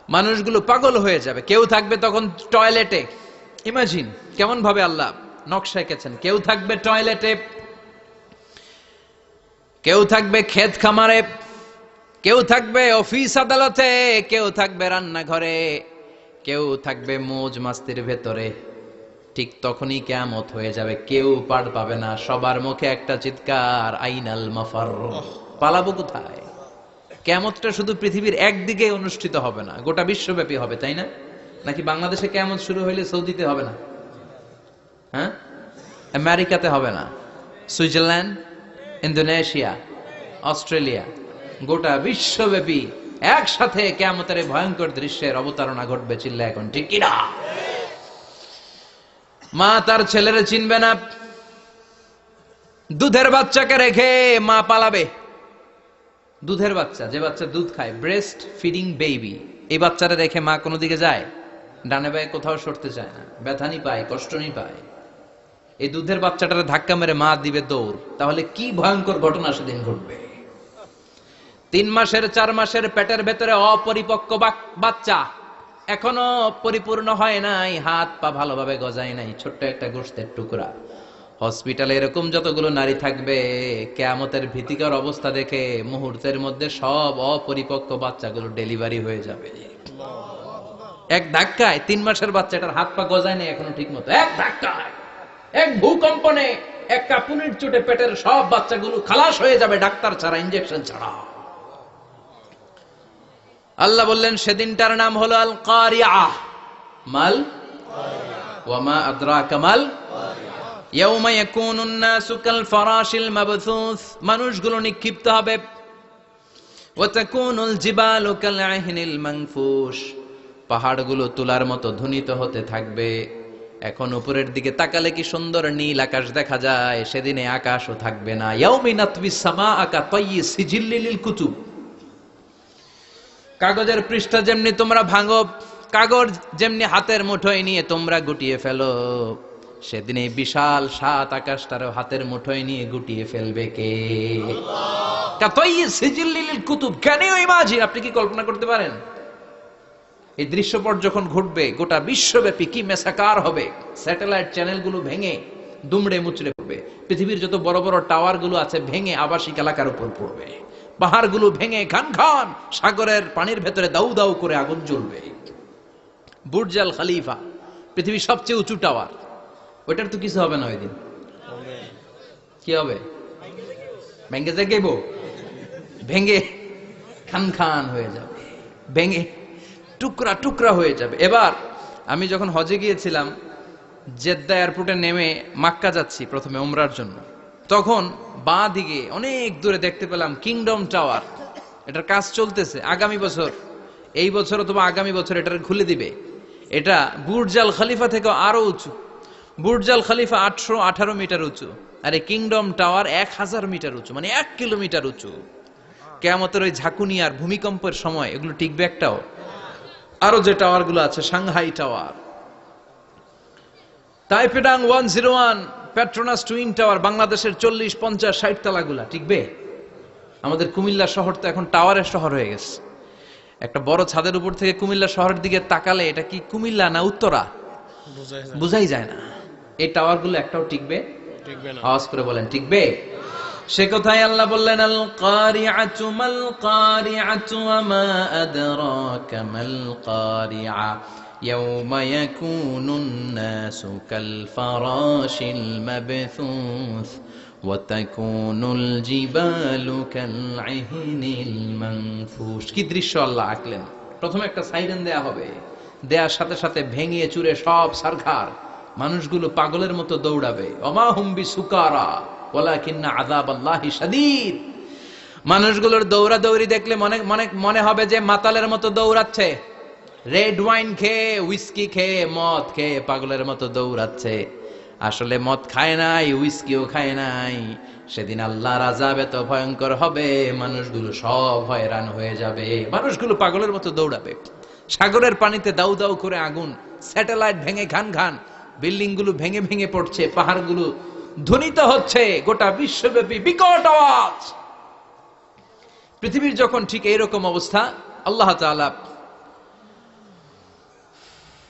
মানুষগুলো পাগল হয়ে যাবে। কেউ থাকবে তখন টয়লেটে, ইমাজিন কেমন ভাবে আল্লাহ নকশা এঁকেছেন। কেউ থাকবে টয়লেটে, কেউ থাকবে ক্ষেত খামারে, কেউ থাকবে অফিস আদালতে, কেউ থাকবে রান্নাঘরে, কেউ থাকবে মৌজ মাস্তির ভেতরে। ঠিক তখনই কিয়ামত হয়ে যাবে, কেউ পার পাবে না। সবার মুখে একটা চিৎকার, আইনাল মাফার, পালাবো কোথায়? কিয়ামতটা শুধু পৃথিবীর একদিকে অনুষ্ঠিত হবে না, গোটা বিশ্বব্যাপী হবে, তাই না? নাকি বাংলাদেশে কিয়ামত শুরু হইলে সৌদিতে হবে না? হ্যাঁ, আমেরিকাতে হবে না, সুইজারল্যান্ড, ইন্দোনেশিয়া, অস্ট্রেলিয়া, গোটা বিশ্বব্যাপী একসাথে কিয়ামতের ভয়ঙ্কর দৃশ্যের অবতারণা ঘটবে। চিল্লা এখন ঠিক কিনা? মা তার ছেলেরে চিনবে না, দুধের বাচ্চাকে রেখে মা পালাবে। দুধের বাচ্চা, যে বাচ্চা দুধ খায়, ব্রেস্ট ফিডিং বেবি, এই বাচ্চারা রেখে মা কোনো দিকে যায়? ডানে বায়ে কোথাও সরতে চায় না, ব্যথানি পায়, কষ্টনি পায়। এই দুধের বাচ্চাটারে ধাক্কা মেরে মা দিবে দৌড়। তাহলে কি ভয়ঙ্কর ঘটনা সেদিন ঘটবে। 3 মাসের 4 মাসের পেটের ভেতরে অপরিপক্ক বাচ্চা, এখনো পরিপূর্ণ হয় নাই, হাত পা ভালোভাবে গজায় নাই, ছোট্ট একটা গোশতের টুকরা। হসপিটালে এরকম যতগুলো নারী থাকবে, কিয়ামতের ভীতিকর অবস্থা দেখে মুহূর্তের মধ্যে সব অপরিপক্ক বাচ্চাগুলো ডেলিভারি হয়ে যাবে। এক ধাক্কায় 3 মাসের বাচ্চাটার হাত পা গজায় নাই এখনো ঠিক মতো, এক ধাক্কায়, এক ভূকম্পনে, এক কাঁপুনির চোটে পেটের সব বাচ্চাগুলো খালাস হয়ে যাবে, ডাক্তার ছাড়া, ইনজেকশন ছাড়া। আল্লাহ বললেন সেদিনটার নাম হলো আল কারিআহ। মাল ওয়া মা আদরাকা মাল ইয়াউমা ইয়াকুনুন নাসু কাল ফারাশিল মাবথুস, মানুষগুলো নিক্ষিপ্ত হবে। ওয়া তাকুনুল জিবালু কাল আহিনিল মানফুশ, পাহাড়গুলো তুলার মতো ধ্বনিত হতে থাকবে। এখন উপরের দিকে তাকালে কি সুন্দর নীল আকাশ দেখা যায়, সেদিনে আকাশও থাকবে না। ইয়াউমিন নাতবিস সামাআ কা তায়্যি সিজিল্লিল কুতুব, কাগজের পৃষ্ঠা যেমনি তোমরা ভাঙো, কাগজ যেমনি হাতের মুঠোয় নিয়ে তোমরা গুটিয়ে ফেলো, সেদিন এই বিশাল 7 আকাশটারও হাতের মুঠোয় নিয়ে গুটিয়ে ফেলবে কে? কুতুব। Can you imagine? আপনি কি কল্পনা করতে পারেন এই দৃশ্যপট যখন ঘটবে গোটা বিশ্বব্যাপী কি মেসাকার হবে? স্যাটেলাইট চ্যানেলগুলো ভেঙে দুমড়ে মুচড়ে পড়বে, পৃথিবীর যত বড় বড় টাওয়ার গুলো আছে ভেঙে আবাসিক এলাকার উপর পড়বে, পাহাড়গুলো ভেঙে খান খান সাগরের পানির ভেতরে দাউ দাউ করে আগুন জ্বলবে। বুর্জ আল খলিফা, পৃথিবীর সবচেয়ে উঁচু টাওয়ার, ওইটার তো কিছু হবে না ওই দিন। কি হবে? ভেঙে যাইব, ভেঙে খান খান হয়ে যাবে, ভেঙে টুকরা টুকরা হয়ে যাবে। এবার আমি যখন হজে গিয়েছিলাম, জেদ্দা এয়ারপোর্টে নেমে মাক্কা যাচ্ছি প্রথমে উমরার জন্য, তখন বাঁ দিকে অনেক দূরে দেখতে পেলাম কিংডম টাওয়ার। এটার কাজ চলতেছে, আগামী বছর, এই বছর অথবা আগামী বছর এটার খুলে দিবে। এটা বুর্জ আল খলিফা থেকে আরো উঁচু। বুর্জ আল খলিফা 818 মিটার উঁচু, আর এই কিংডম টাওয়ার 1000 মিটার উঁচু, মানে 1 কিলোমিটার উঁচু। কিয়ামতের ওই ঝাঁকুনি আর ভূমিকম্পের সময় এগুলো টিকবে একটাও? আরো যে টাওয়ার গুলো আছে, Shanghai tower, Taipei 101, Petronas twin tower, বাংলাদেশের 40, 50, 60 তলাগুলা টিকবে? আমাদের কুমিল্লা শহর তো এখন টাওয়ারের শহর হয়ে গেছে। একটা বড় ছাদের উপর থেকে কুমিল্লা শহরের দিকে তাকালে এটা কি কুমিল্লা না উত্তরা বুঝাই যায় না। এই টাওয়ার গুলো একটাও টিকবে? আওয়াজ করে বলেন টিকবে? সে কথাই আল্লাহ বললেন আল কারিআতু মাল কারিআতু ওয়া মা আদরাকা মাল কারিআ ইয়াউমা ইয়াকুনুন নাসু কাল ফারাশিল মাবথুস ওয়া তাকুনুল জিবালু কাল আহিনিল মানফুশ। কি দৃশ্য আল্লাহ আঁকলেন! প্রথমে একটা সাইরেন দেয়া হবে, দেয়ার সাথে সাথে ভেঙে চুরে সব সারখার, মানুষগুলো পাগলের মতো দৌড়াবে। ওমা হুম বিসুকারা ওয়ালাকিন্না আযাবাল্লাহি শাদীদ। মানুষগুলোর দৌড়াদৌড়ি দেখলে মনে হবে যে মাতালের মতো দৌড়াচ্ছে, রেড ওয়াইন খেয়ে, হুইস্কি খেয়ে, মদ খেয়ে পাগলের মতো দৌড়াচ্ছে। আসলে মদ খায় নাই, হুইস্কিও খায় নাই। সেদিন আল্লাহর আযাব এত ভয়ঙ্কর হবে, মানুষগুলো সব হয়রান হয়ে যাবে, মানুষগুলো পাগলের মতো দৌড়াবে। সাগরের পানিতে দাউ দাউ করে আগুন, স্যাটেলাইট ভেঙে খান খান, বিল্ডিং গুলো ভেঙে ভেঙে পড়ছে, পাহাড়গুলো ধ্বনিত হচ্ছে, গোটা বিশ্বব্যাপী বিকট আওয়াজ। পৃথিবীর যখন ঠিক এইরকম অবস্থা, আল্লাহ তাআলা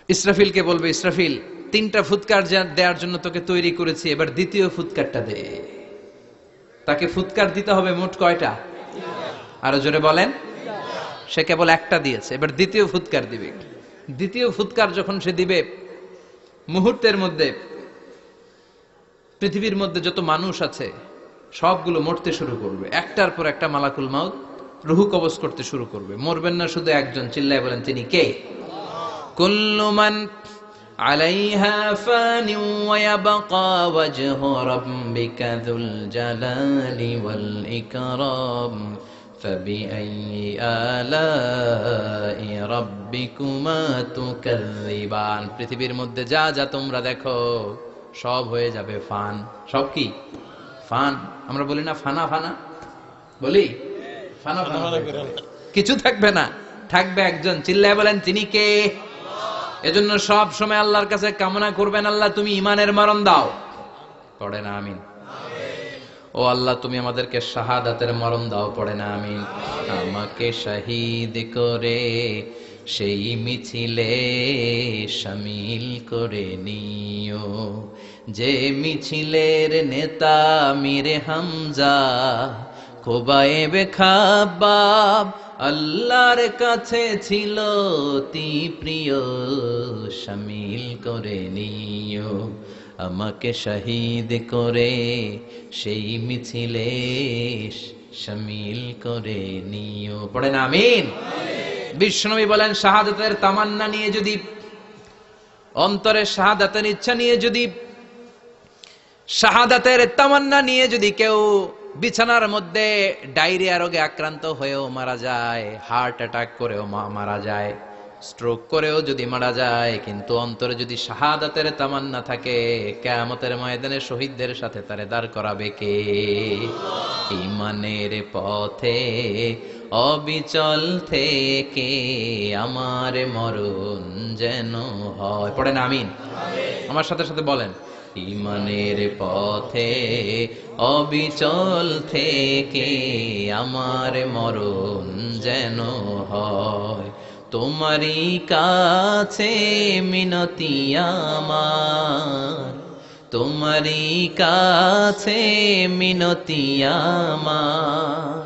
ইসরাফিলকে বলবে, ইসরাফিল, 3টা ফুৎকার দেওয়ার জন্য তোকে তৈরি করেছি, এবার দ্বিতীয় ফুৎকারটা দে। তাকে ফুৎকার দিতে হবে মোট কয়টা? আরো জোরে বলেন। সে কেবল একটা দিয়েছে, এবার দ্বিতীয় ফুৎকার দিবে। দ্বিতীয় ফুৎকার যখন সে দিবে, মুহূর্তের মধ্যে পৃথিবীর মধ্যে যত মানুষ আছে সবগুলো মরতে শুরু করবে। একটার পর একটা মালাকুল মাউত রুহু কবজ করতে শুরু করবে। মরবেন না শুধু একজন, চিল্লায় বলেন তিনি কে? কুল্লু মান আলাইহা ফানি ওয়া ইয়াবকা ওয়াজহু রাব্বিকা যুল জালালি ওয়াল ইকরাম ফাবিআইয়ি আলাই রাব্বিকুমা তুকাযযিবান। পৃথিবীর মধ্যে যা যা তোমরা দেখো সব হয়ে যাবে ফান। সব কি? ফান। আমরা বলি না ফানা ফানা, বলি ফানা ফানা, কিছু থাকবে না, থাকবে একজন, চিল্লায় বলেন তিনি কে? এজন্য সব সময় আল্লাহর কাছে কামনা করবেন, আল্লাহ তুমি ঈমানের মরণ দাও। পড়ে না আমিন? ও আল্লাহ তুমি আমাদেরকে শাহাদাতের মরণ দাও। পড়ে না আমিন? আমাকে শহীদ করে সেই মিছিলে শামিল করে নিও, যে মিছিলের নেতা মীরে হামজা খোবায়েবে খাব্বাব আল্লাহর কাছে ছিল অতি প্রিয়, শামিল করে নিও, আমাকে শহীদ করে সেই মিছিলে শামিল করে নিও। পড়েন আমিন? বিশ্বনবী বলেন, শাহাদাতের তামান্না নিয়ে যদি, অন্তরে শাহাদাতের ইচ্ছা নিয়ে যদি, শাহাদাতের তামান্না নিয়ে যদি কেউ বিছানার মধ্যে ডায়রিয়া রোগে আক্রান্ত হয়েও মারা যায়, হার্ট অ্যাটাক করেও মারা যায়, স্ট্রোক করেও যদি মারা যায়, কিন্তু অন্তরে যদি শাহাদাতের তামান্না থাকে, কিয়ামতের ময়দানে শহীদদের সাথে তারে দাঁড় করাবে কে? ঈমানের পথে অবিচল থেকে আমার মরণ যেন হয়। পড়েন আমিন? আমার সাথে সাথে বলেন, ঈমানের পথে অবিচল থেকে আমার মরণ যেন হয়, তোমারই কাছে মিনতি আমার, তোমারই কাছে মিনতি আমার,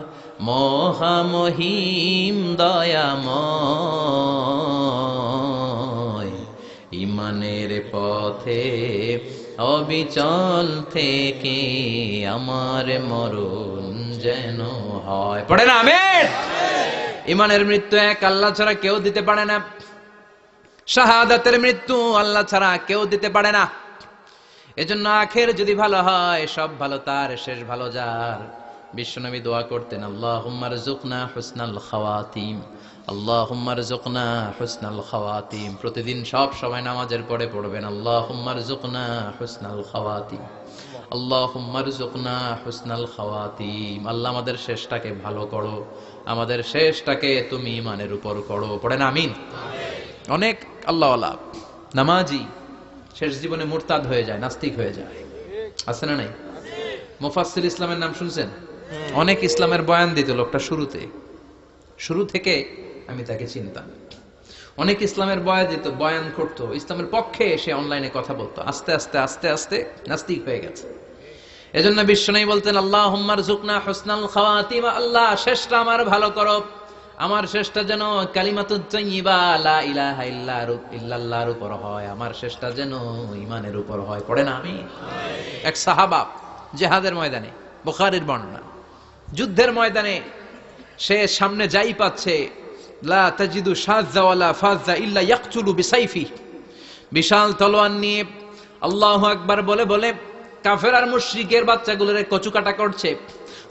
মহামহিম দয়াময়, ঈমানের পথে অবিচল থেকে আমার মরণ যেন হয়। পড়েন আমিন? ঈমানের মৃত্যু এক, আল্লাহ ছাড়া কেউ দিতে পারে না। শাহাদাতের মৃত্যু আল্লাহ ছাড়া কেউ দিতে পারে না। এজন্য আখের যদি ভালো হয়, সব ভালো তার, শেষ ভালো যার। বিশ্বনবী দোয়া করতেন, আল্লাহুম্মা রযুকনা হুসনাল খাওয়াতিম, আল্লাহুম্মা রযুকনা হুসনাল খাওয়াতিম। প্রতিদিন সব সময় নামাজের পরে পড়বেন, আল্লাহুম্মা রযুকনা হুসনাল খাওয়াতিম, আল্লাহুম্মা রযুকনা হুসনাল খাওয়াতিম। আল্লাহ আমাদের শেষটাকে ভালো করো, আমাদের শেষটাকে তুমি ঈমানের উপর করো। পড়েন আমিন? অনেক আল্লাহওয়ালা নামাজি শেষ জীবনে মুরতাদ হয়ে যায়, নাস্তিক হয়ে যায়, আছে না নাই? মুফাসসির ইসলামের নাম শুনছেন? অনেক ইসলামের বয়ান দিত লোকটা শুরু থেকে আমি তাকে চিনতাম। অনেক ইসলামের বয়ান করতো, ইসলামের পক্ষে এসে অনলাইনে কথা বলতো। আস্তে আস্তে আস্তে আস্তে নাস্তিক হয়ে গেছে। এজন্য বিশ্বনবী বলতেন, আল্লাহুম্মা রযুকনা হুসনাল খাওয়াতিম, আল্লাহ শেষটা আমার ভালো করো, আমার শেষটা যেন কালিমাতুত তাইয়্যিবা লা ইলাহা ইল্লাল্লাহর উপর হয়, আমার শেষটা যেন ঈমানের উপর হয়। পড়েন আমিন? এক সাহাবা জিহাদের ময়দানে, বুখারীর বর্ণনা, যুদ্ধের ময়দানে সে সামনে যাই পাচ্ছে, লা তাজিদু শাযযা ওয়ালা ফাযযা ইল্লা ইয়াকতুলু বিসাইফি, বিশাল তলোয়ার নিয়ে আল্লাহু আকবার বলে বলে কাফের আর মুশরিকের বাচ্চাগুলোরে কচুকাটা করছে।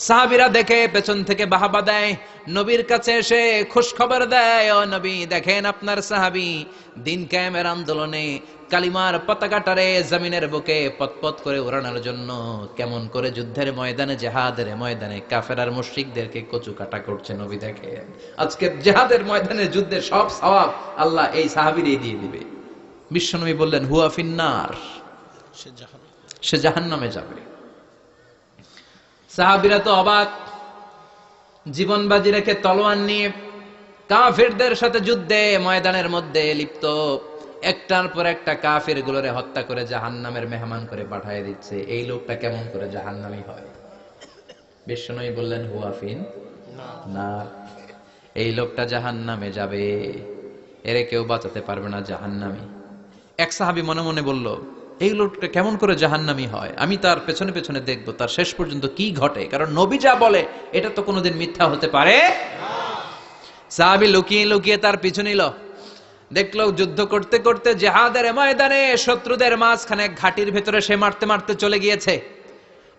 সাহাবীরা দেখে পেছন থেকে বাহাবা দেয়, নবীর কাছে এসে খুশ খবর দেয়, ও নবী দেখেন আপনার সাহাবী দিন কায়েমের আন্দোলনে কালিমার পতাকাটারে জমিনের বুকে পতপত করে উড়ানোর জন্য কেমন করে যুদ্ধের ময়দানে, জিহাদের ময়দানে কাফের আর মুশরিকদেরকে কচুকাটা করছে। নবী দেখেন আজকে জিহাদের ময়দানে যুদ্ধের সব সওয়াব আল্লাহ এই সাহাবীরই দিয়ে দিবে। বিশ্বনবী বললেন, হুয়া ফিন্নার, সে জাহান্নামে যাবে। সাহাবীরা তো অবাক, জীবন বাজি রেখে তলোয়ার নিয়ে কাফেরদের সাথে যুদ্ধে ময়দানের মধ্যে লিপ্ত। একটার পর একটা কাফের গুলোরে হত্যা করে জাহান্নামের মেহমান করে পাঠিয়ে দিচ্ছে। এই লোকটা কেমন করে জাহান্নামী হয়? বিশ্বনবী বললেন হুয়াফিন না, এই লোকটা জাহান্নামে যাবে, এরে কেউ বাঁচাতে পারবে না, জাহান্নামী। এক সাহাবী মনে মনে বলল, এই লোকটা কেমন করে জাহান্নামী হয়, আমি তার পেছনে পেছনে দেখবো তার শেষ পর্যন্ত কি ঘটে, কারণ নবী যা বলে এটা তো কোনোদিন মিথ্যা হতে পারে। সাহাবী লুকিয়ে লুকিয়ে তার পিছু নিল। দেখলো যুদ্ধ করতে করতে জিহাদের ময়দানে শত্রুদের মাঝখানে ঘাটির ভেতরে সে মারতে মারতে চলে গিয়েছে।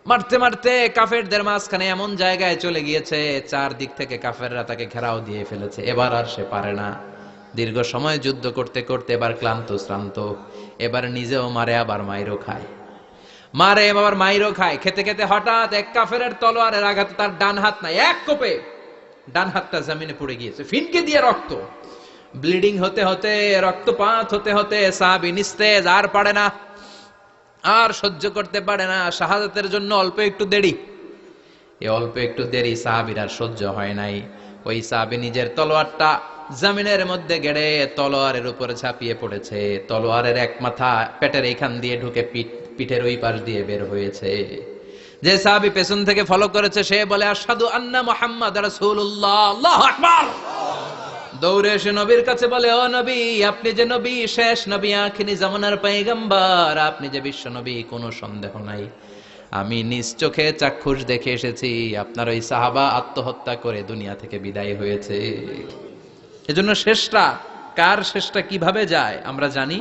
মারতে মারতে কাফেরদের মাঝখানে এমন জায়গায় চলে গিয়েছে, চারদিক থেকে কাফেররা তাকে ঘেরাও দিয়ে ফেলেছে। এবার আর সে পারে না। দীর্ঘ সময় যুদ্ধ করতে করতে এবার ক্লান্ত শ্রান্ত, এবার নিজেও মারে আবার মাইরও খায়, মারে আবার মাইরও খায়। খেতে খেতে হঠাৎ এক কাফেরের তলোয়ারের আঘাতে তার ডান হাত নাই, এক কোপে ডান হাতটা জমিনে পড়ে গিয়েছে, ফিনকে দিয়ে রক্ত, ব্লিডিং হতে হতে, রক্তপাত হতে হতে সাহাবী নিস্তেজ, আর পারে না, আর সহ্য করতে পারে না। শাহাদাতের জন্য অল্প একটু দেরি, এই অল্প একটু দেরি সাহাবীর আর সহ্য হয় নাই। ওই সাহাবী নিজের তলোয়ারটা জমিনের মধ্যে গেড়ে তলোয়ারের উপরে ঝাঁপিয়ে পড়েছে। তলোয়ারের এক মাথা পেটের এইখান দিয়ে ঢুকে পিঠের ওই পাশ দিয়ে বের হয়েছে। যে সাহাবী পেছন থেকে ফলো করেছে সে বলে আশহাদু আন্না মুহাম্মাদ রাসূলুল্লাহ, আল্লাহু আকবার। দৌড়ে এসে নবীর কাছে বলে, ও নবী, আপনি যে নবী, শেষ নবী, আখিরি জামানার পয়গম্বর, আপনি যে বিশ্ব নবী, কোনো সন্দেহ নাই। আমি নিজ চোখে চাক্ষুষ দেখে এসেছি আপনার ওই সাহাবা আত্মহত্যা করে দুনিয়া থেকে বিদায় হয়েছে। এজন্য শেষটা কার, শেষটা কিভাবে যায় আমরা জানি।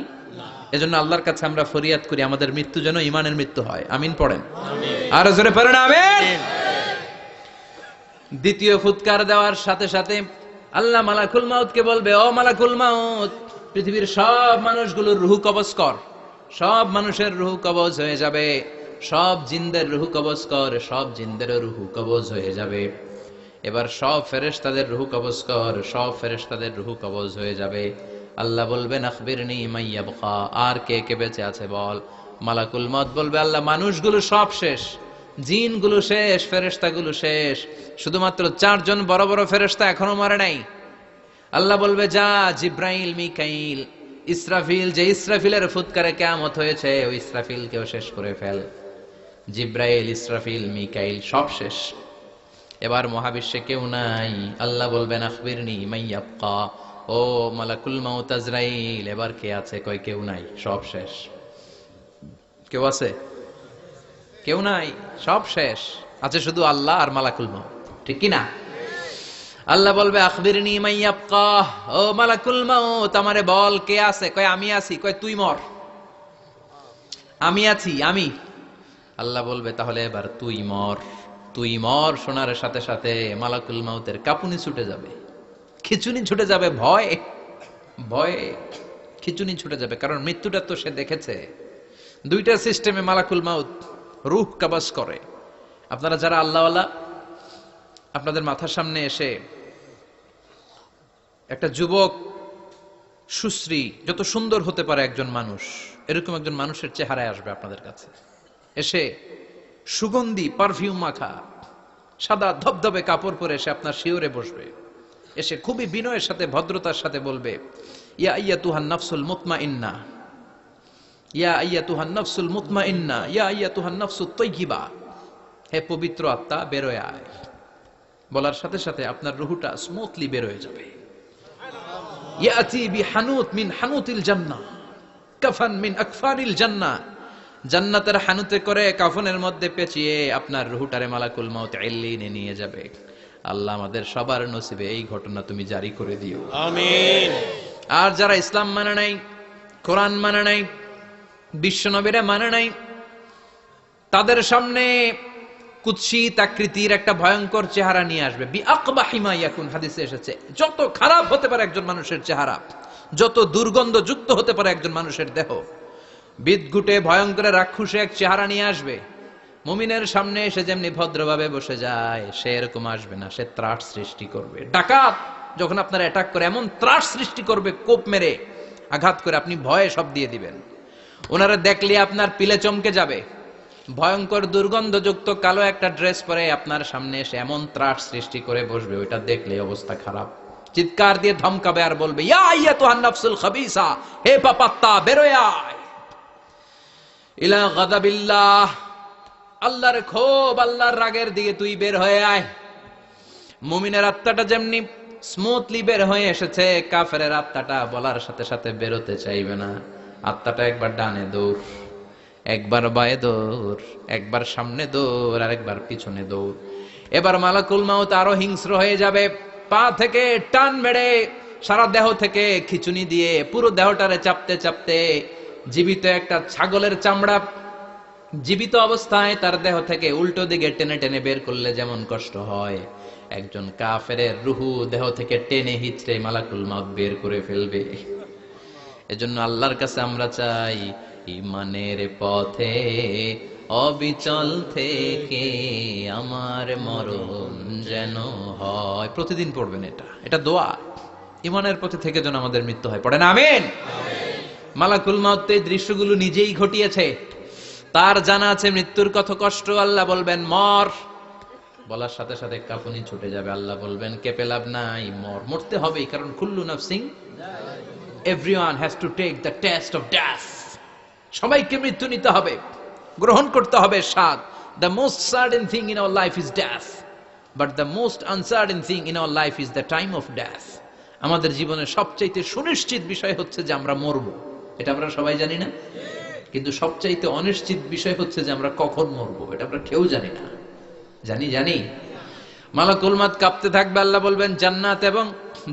এজন্য আল্লাহর কাছে আমরা ফরিয়াদ করি আমাদের মৃত্যু যেন ঈমানের মৃত্যু হয়। আমিন পড়েন, আর জোরে পড়েন আমিন। দ্বিতীয় ফুৎকার দেওয়ার সাথে সাথে আল্লাহ মালাকুল মাউতকে বলবে, ও মালাকুল মাউত, পৃথিবীর সব মানুষগুলোর রূহ কবজ কর। সব মানুষের রূহ কবজ হয়ে যাবে, সব জিনদের রূহ কবজ কর, সব জিনদেরও রূহ কবজ হয়ে যাবে। এবার সব ফেরেশতাদের রূহ কবজ কর, সব ফেরেশতাদের রূহ কবজ হয়ে যাবে। আল্লাহ বলবেন আখবিরনি মাইয়াবকা, আর কে কে বেঁচে আছে বল। মালাকুল মাউত বলবে, আল্লাহ মানুষগুলো সব শেষ, জিনগুলো শেষ, ফেরেশতাগুলো শেষ, শুধুমাত্র 4 জন বড় বড় ফেরেশতা এখনো মরে নাই। আল্লাহ বলবে, যা জিব্রাইল, মিকাইল, ইসরাফিল, যে ইসরাফিলের ফুৎকারে কিয়ামত হয়েছে ওই ইসরাফিলকেও শেষ করে ফেল। জিব্রাইল, ইসরাফিল, মিকাইল সব শেষ। এবার মহাবিশ্বে কেউ নাই। আল্লাহ বলবেন আখবিরনি মাইয়াবকা, ও মালাকুল মাউত আজরাইল, এবার কে আছে? কয় কেউ নাই, সব শেষ। কেউ আছে? কেউ নাই, সব শেষ। আছে শুধু আল্লাহ আর মালাকুল মাউত, ঠিক কি না? আল্লাহ বলবে আখবিরনি মাইয়াবকা, ও মালাকুল মাউত আমারে বল কে আছে? কয় আমি আছি। কয় তুই মর। আমি আছি, আমি। আল্লাহ বলবে তাহলে এবার তুই মর। তুই মর শোনার সাথে সাথে মালাকুল মাউতের কাঁপুনি ছুটে যাবে, খিচুনি ছুটে যাবে, ভয় ভয়ে খিচুনি ছুটে যাবে, কারণ মৃত্যুটা তো সে দেখেছে। দুইটা সিস্টেমে মালাকুল মাউত রূহ কবজ করে। আপনারা যারা আল্লাহওয়ালা, আপনাদের মাথার সামনে এসে একটা যুবক, সুশ্রী, যত সুন্দর হতে পারে একজন মানুষ, এরকম একজন মানুষের চেহারায় আসবে আপনাদের কাছে। এসে সুগন্ধি পারফিউম মাখা সাদা ধবধবে কাপড় পরে এসে আপনার শিওরে বসবে। এসে খুবই বিনয়ের সাথে, ভদ্রতার সাথে বলবে, ইয়া আইয়াতুহান নাফসুল মুতমাইন্না, ইয়া আইয়াতুহান নাফসুল মুতমাইন্না, ইয়া আইয়াতুহান নাফসুত তাইয়্যিবা, হে পবিত্র আত্মা বেরোয় আয়। বলার সাথে সাথে আপনার রুহটা স্মুথলি বের হয়ে যাবে। ইয়াতি বিহানুত মিন হানুতিল জান্নাহ, কাফান মিন আকফানিল জান্নাহ, জান্নাতের হানুতে করে কাফনের মধ্যে পেঁচিয়ে আপনার রুহটারে মালাকুল মাউত ইল্লিনে নিয়ে যাবে। আল্লাহ আমাদের সবার নসিবে এই ঘটনা তুমি জারি করে দিও, আমিন। আর যারা ইসলাম মানে নাই, কোরআন মানে নাই, বিশ্ব নবীরা মানে নাই, তাদের সামনে কুৎসিত আকৃতির একটা ভয়ঙ্কর চেহারা নিয়ে আসবে। বিআকবাহি মা ইয়াকুন, হাদিসে এসেছে, যত খারাপ হতে পারে একজন মানুষের চেহারা, যত দুর্গন্ধযুক্ত হতে পারে একজন মানুষের দেহ, বিদঘুটে ভয়ঙ্কর রাক্ষসে এক চেহারা নিয়ে আসবে। মুমিনের সামনে এসে যেমনি ভদ্রভাবে বসে যায়, সে এরকম আসবে না, সে ত্রাস সৃষ্টি করবে। ডাকাত যখন আপনার অ্যাটাক করে এমন ত্রাস সৃষ্টি করবে, কোপ মেরে আঘাত করে আপনি ভয়ে সব দিয়ে দিবেন। ওনারা দেখলে আপনার পিলে চমকে যাবে। ভয়ঙ্কর দুর্গন্ধযুক্ত কালো একটা ড্রেস পরে আপনার সামনে এসে এমন ত্রাস সৃষ্টি করে বসবে, ওইটা দেখলে অবস্থা খারাপ। চিৎকার দিয়ে ধমকাবে আর বলবে, ইয়া আইয়াতুহান নাফসুল খাবিসা, হে পাপাত্তা বেরোয় আয় ইলা গাদাবিল্লাহ, আল্লাহর ক্ষোভ, আল্লাহর রাগের দিকে তুই বের হয়ে আয়। মুমিনের আত্মাটা যেমনি স্মুথলি বের হয়ে এসেছে, কাফেরের আত্মাটা বলার সাথে সাথে বেরোতে চাইবে না। আত্মাটা একবার ডানে দৌড়, একবার বায়ে দৌড়, একবার সামনে দৌড়, আর একবার পিছনে দৌড়। এবার মালাকুল মাউত আরো হিংস্র হয়ে যাবে, পা থেকে টান মেরে সারা দেহ থেকে খিচুনি দিয়ে পুরো দেহটারে চাপতে চাপতে জীবিত একটা ছাগলের চামড়া জীবিত অবস্থায় তার দেহ থেকে উল্টো দিকে টেনে টেনে বের করলে যেমন কষ্ট হয়, একজন কাফেরের রুহু দেহ থেকে টেনে হিচড়ে মালাকুল মাউত বের করে ফেলবে। এজন্য আল্লাহর কাছে আমরা চাই, ঈমানের পথে অবিচল থেকে আমার মরণ যেন হয়। প্রতিদিন পড়বেন এটা দোয়া। ঈমানের পথে থেকে যেন আমাদের মৃত্যু হয়, পড়েন আমিন। মালাকুল মাউত এই দৃশ্যগুলো নিজেই ঘটিয়েছে, তার জানা আছে মৃত্যুর কত কষ্ট। আল্লাহ বলবেন মর, বলার সাথে সাথে কাঁপুনি ছুটে যাবে। আল্লাহ বলবেন কেঁপে লাভ নাই, মর, মরতে হবেই, কারণ কুল্লু নাফসিন, everyone has to take the taste of death. সবাইকে মৃত্যু নিতে হবে, গ্রহণ করতে হবে স্বাদ। The most certain thing in our life is death, but the most uncertain thing in our life is the time of death. আমাদের জীবনের সবচাইতে সুনিশ্চিত বিষয় হচ্ছে যে আমরা মরবো, এটা আমরা সবাই জানি না, কিন্তু সবচাইতে অনিশ্চিত বিষয় হচ্ছে যে আমরা কখন মরবো, এটা আমরা কেউ জানি না। জানি মালাকুল মাউত কাঁপতে থাকবে। আল্লাহ বলবেন জান্নাত এবং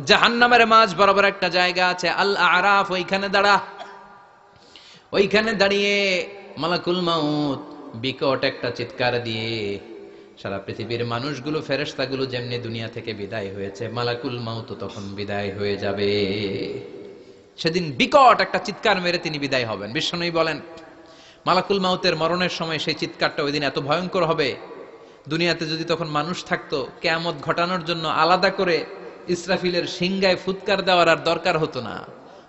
জাহান্নামের মাঝ বরাবর একটা জায়গা আছে, আল আরাফ, ওইখানে দাঁড়া। ওইখানে দাঁড়িয়ে মালাকুল মাউত বিকট একটা চিৎকার দিয়ে সারা পৃথিবীর মানুষগুলো, ফেরেশতাগুলো যেমনি দুনিয়া থেকে বিদায় হয়েছে, মালাকুল মাউত তখন বিদায় হয়ে যাবে। সেদিন বিকট একটা চিৎকার মেরে তিনি বিদায় হবেন। বিশ্বনবী বলেন মালাকুল মাউতের মরণের সময় সেই চিৎকারটা ওই দিন এত ভয়ঙ্কর হবে, দুনিয়াতে যদি তখন মানুষ থাকতো, কিয়ামত ঘটানোর জন্য আলাদা করে ইসরাফিলের সিংগায় ফুৎকার দেওয়ার আর দরকার হতো না।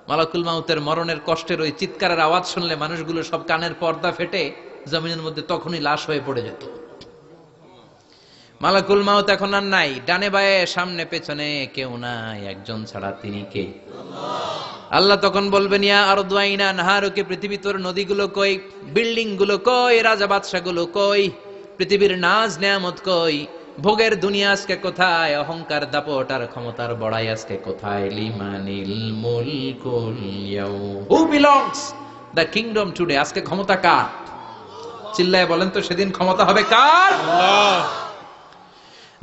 মালাকুল মাউতের মরণের কষ্টের ওই চিৎকারের আওয়াজ শুনলে মানুষগুলো সব কানের পর্দা ফেটে জমিনের মধ্যে তখনই লাশ হয়ে পড়ে যেত। মালাকুল মাউত এখন আর নাই, ডানে বায়ে সামনে পেছনে কেউ নাই, একজন ছাড়া, তিনি কে? আল্লাহ তখন বলবেন ইয়া আরদু আইনা নাহারুকে, পৃথিবী তোর নদীগুলো কই, বিল্ডিং গুলো কই, রাজা বাদশা গুলো কই, পৃথিবীর নাজ নেয়ামত কই, ভোগের দুনিয়া আজকে কোথায়, অহংকার দাপট আর ক্ষমতার বড়াই আজকে কোথায়? লিমানিল মুলকুল ইয়াউম, who belongs the kingdom today, আজকে ক্ষমতা কার? চিল্লায় বলেন তো, সেদিন ক্ষমতা হবে কার? আল্লাহ।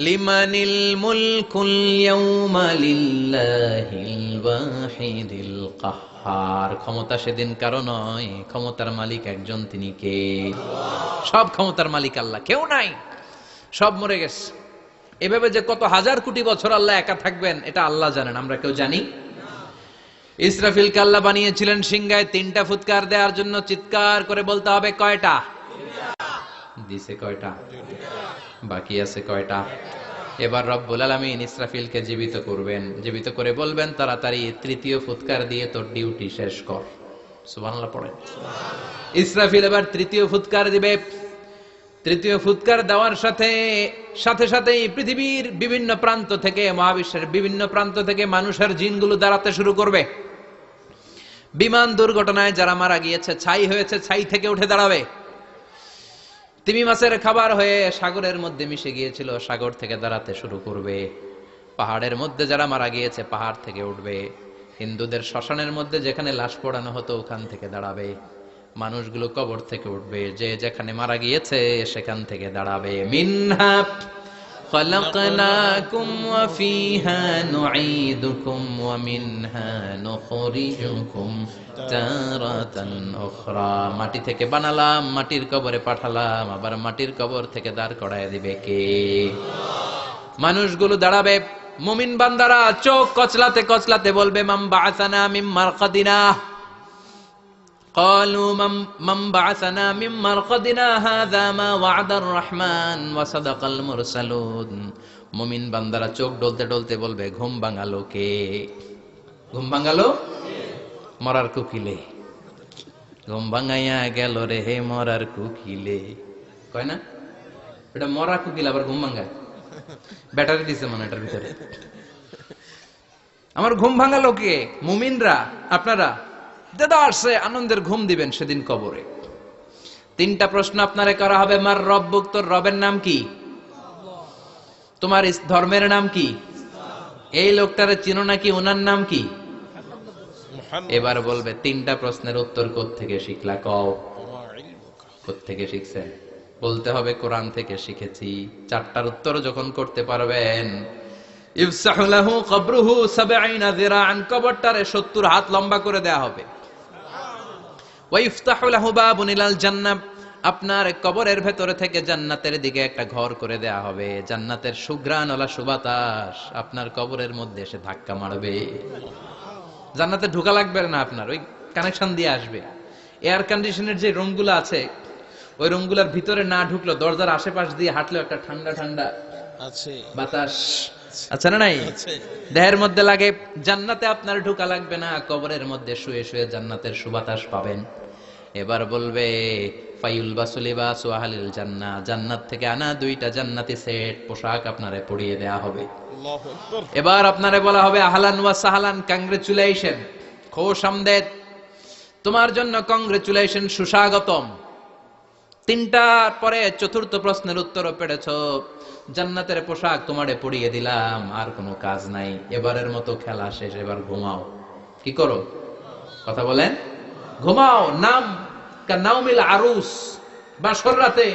লিমানিল মুলকুল ইয়াউমা লিল্লাহিল ওয়াহিদিল কাহ্হার, ক্ষমতা সেদিন কারো নয়, ক্ষমতার মালিক একজন, তিনি কে? সব ক্ষমতার মালিক আল্লাহ, কেউ নাই, সব মরে গেছে। এভাবে যে কত হাজার কোটি বছর আল্লাহ একা থাকবেন এটা আল্লাহ জানেন, আমরা কেউ জানি? ইসরাফিলকে আল্লাহ বানিয়েছিলেন সিংহায় 3টা ফুৎকার দেওয়ার জন্য, চিৎকার করে বলতে হবে কয়টা? দিছে কয়টা? বাকি আছে কয়টা? এবার রব্বুল আলামিন ইসরাফিলকে জীবিত করবেন, জীবিত করে বলবেন তাড়াতাড়ি 3য় ফুৎকার দিয়ে তোর ডিউটি শেষ কর। সুবহানাল্লাহ পড়েন। ইসরাফিল এবার 3য় ফুৎকার দিবে। 3য় ফুৎকার দেওয়ার সাথে সাথেই পৃথিবীর বিভিন্ন প্রান্ত থেকে, মহাবিশ্বের বিভিন্ন প্রান্ত থেকে মানুষের জিনগুলো দাঁড়াতে শুরু করবে। বিমান দুর্ঘটনায় যারা মারা গিয়েছে, ছাই হয়েছে, ছাই থেকে উঠে দাঁড়াবে। তিমি মাছের খাবার হয়ে সাগরের মধ্যে মিশে গিয়েছিল, সাগর থেকে দাঁড়াতে শুরু করবে। পাহাড়ের মধ্যে যারা মারা গিয়েছে, পাহাড় থেকে উঠবে। হিন্দুদের শ্মশানের মধ্যে যেখানে লাশ পোড়ানো হতো, ওখান থেকে দাঁড়াবে। মানুষগুলো কবর থেকে উঠবে, যে যেখানে মারা গিয়েছে সেখান থেকে দাঁড়াবে। মিনহা খালাকনাকুম ওয়া ফিহা নুঈদুকুম ওয়া মিনহা নুখরিজুকুম তারাতান উখরা, মাটি থেকে বানালাম, মাটির কবরে পাঠালাম, আবার মাটির কবর থেকে দাঁড় করায় দিবে কে? মানুষগুলো দাঁড়াবে। মুমিন বান্দারা চোখ কচলাতে কচলাতে বলবে মান বাআসানা মিন মারকাদিনা, قالوا من بعثنا من مرقدنا هذا ما وعد الرحمن وصدق المرسلون। মুমিন বান্দারা চোখ ডলতে ডলতে বলবে ঘুম ভাঙালো কে? ঘুম ভাঙালো মরার কুকিলে, ঘুম ভাঙাইয়া গেল রে হে মরার কুকিলে, কয় না? এটা মরা কুকিল আবার ঘুম ভাঙায়, ব্যাটারি দিছে মানে এটার ভিতরে। আমার ঘুম ভাঙালো কে? মুমিনরা, আপনারা। দেদারসে আনন্দের ঘুম দিবেন সেদিন কবরে। তিনটা প্রশ্ন আপনারে করা হবে। মার রব্বুক, তোর রবের নাম কি? তোমার ধর্মের নাম কি? এই লোকটারে চিনো নাকি? ওনার নাম কি? এবার বলবে তিনটা প্রশ্নের উত্তর কোত্থেকে শিখলা? কও কোত্থেকে শিখছেন? বলতে হবে কোরআন থেকে শিখেছি। চারটার উত্তর যখন করতে পারবেন, ইফসাহু লাহু কবরুহু ৭০ যিরাআন, কবরটারে ৭০ হাত লম্বা করে দেয়া হবে। ওয়া ইফতাহু লাহু বাবুন ইলাল জান্নাহ, আপনার কবরের ভেতরে থেকে জান্নাতের দিকে একটা ঘর করে দেয়া হবে। জান্নাতের সুঘ্রাণওয়ালা সুবাতাস আপনার কবরের মধ্যে এসে ধাক্কা মারবে। জান্নাতে ঢোকা লাগবে না, আপনার ওই কানেকশন দিয়ে আসবে। এয়ার কন্ডিশনের যে রুমগুলো আছে, ওই রুমগুলোর ভিতরে না ঢুকলো, দরজার আশেপাশ দিয়ে হাঁটলেও একটা ঠান্ডা ঠান্ডা আছে বাতাস আছে না নাই? দেহের মধ্যে লাগে। জান্নাতে আপনার ঢোকা লাগবে না, কবরের মধ্যে শুয়ে শুয়ে জান্নাতের সুবাতাস পাবেন। এবার বলবে ফায়ুলবাসু লিবাসু আহলিল জান্নাহ, জান্নাত থেকে আনা 2টা জান্নাতি সেট পোশাক আপনারে পরিয়ে দেয়া হবে। আল্লাহু আকবার। এবার আপনারে বলা হবে আহলান ওয়া সাহলান, কংগ্রেচুলেশন, খোশ আমদেদ, তোমার জন্য কংগ্রেচুলেশন, সুস্বাগতম। তিনটার পরে চতুর্থ প্রশ্নের উত্তরও পেরেছো। জান্নাতের পোশাক তোমারে পরিয়ে দিলাম, আর কোনো কাজ নাই, এবারের মতো খেলা শেষ, এবার ঘুমাও। কি করো? কথা বলেন। ঘুমাও। নাম কানাউমিল আরুস, বাসর রাতে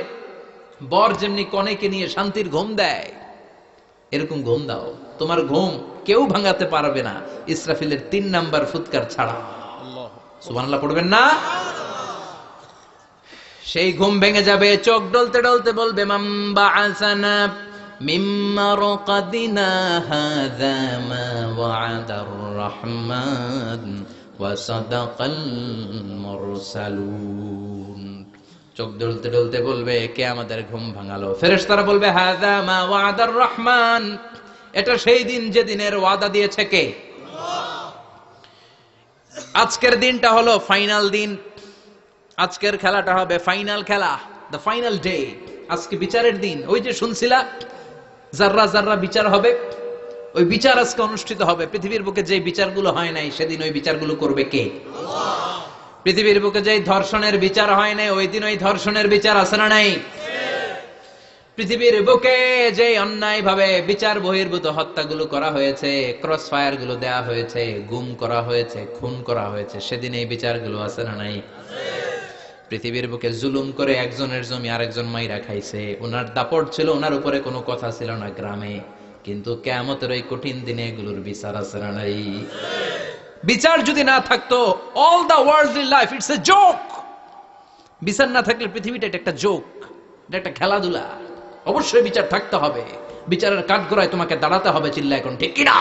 বর যেমনি কনেকে নিয়ে শান্তির ঘুম দেয়, এরকম ঘুম দাও। তোমার ঘুম কেউ ভাঙাতে পারবে না, ইসরাফিলের 3 নাম্বার ফুৎকার ছাড়া। সুবহানাল্লাহ পড়বেন না? সেই ঘুম ভেঙে যাবে, চোখ ডলতে ডলতে বলবে মান বাআসানা মিন মারকাদিনা হাযা মা ওয়া'দার রহমান ওয়া সাদাকাল মুরসালুন। চোখ ডলতে ডলতে বলবে কে আমাদের ঘুম ভাঙালো? ফেরেশতারা বলবে হাযা মা ওয়া'দার রহমান, এটা সেই দিন যেদিনের ওয়াদা দিয়েছে কে? আল্লাহ। আজকের দিনটা হলো ফাইনাল দিন। আজকের খেলাটা হবে ফাইনাল খেলা, দ্য ফাইনাল ডে। আজকে বিচারের দিন। ওই যে শুনছিলা জাররা জাররা বিচার হবে, ওই বিচার আজকে অনুষ্ঠিত হবে। পৃথিবীর বুকে যে বিচারগুলো হয় নাই, সেদিন ওই বিচারগুলো করবে কে? আল্লাহ। পৃথিবীর বুকে যে ধর্ষণের বিচার হয় নাই, ওই দিন ওই ধর্ষণের বিচার আছে না নাই? পৃথিবীর বুকে যে অন্যায় ভাবে বিচার বহির্ভূত হত্যাগুলো করা হয়েছে, ক্রস ফায়ার গুলো দেয়া হয়েছে, গুম করা হয়েছে, খুন করা হয়েছে, সেদিন এই বিচারগুলো আছে না নাই? পৃথিবীর বুকে জুলুম করে একজনের জমি আরেকজন মাইরা খাইছে, ওনার দাপট ছিল, ওনার উপরে কোনো কথা ছিল না গ্রামে, কিন্তু কিয়ামতের ওই কঠিন দিনে এগুলোর বিচার আছে না নাই? বিচার যদি না থাকতো, all the worldly life it's a joke. বিচার না থাকলে পৃথিবীটা এটা একটা জোক, এটা একটা খেলাধুলা। অবশ্যই বিচার থাকতে হবে, বিচারের কাঠগড়ায় তোমাকে দাঁড়াতে হবে। চিল্লা এখন ঠিক কিনা?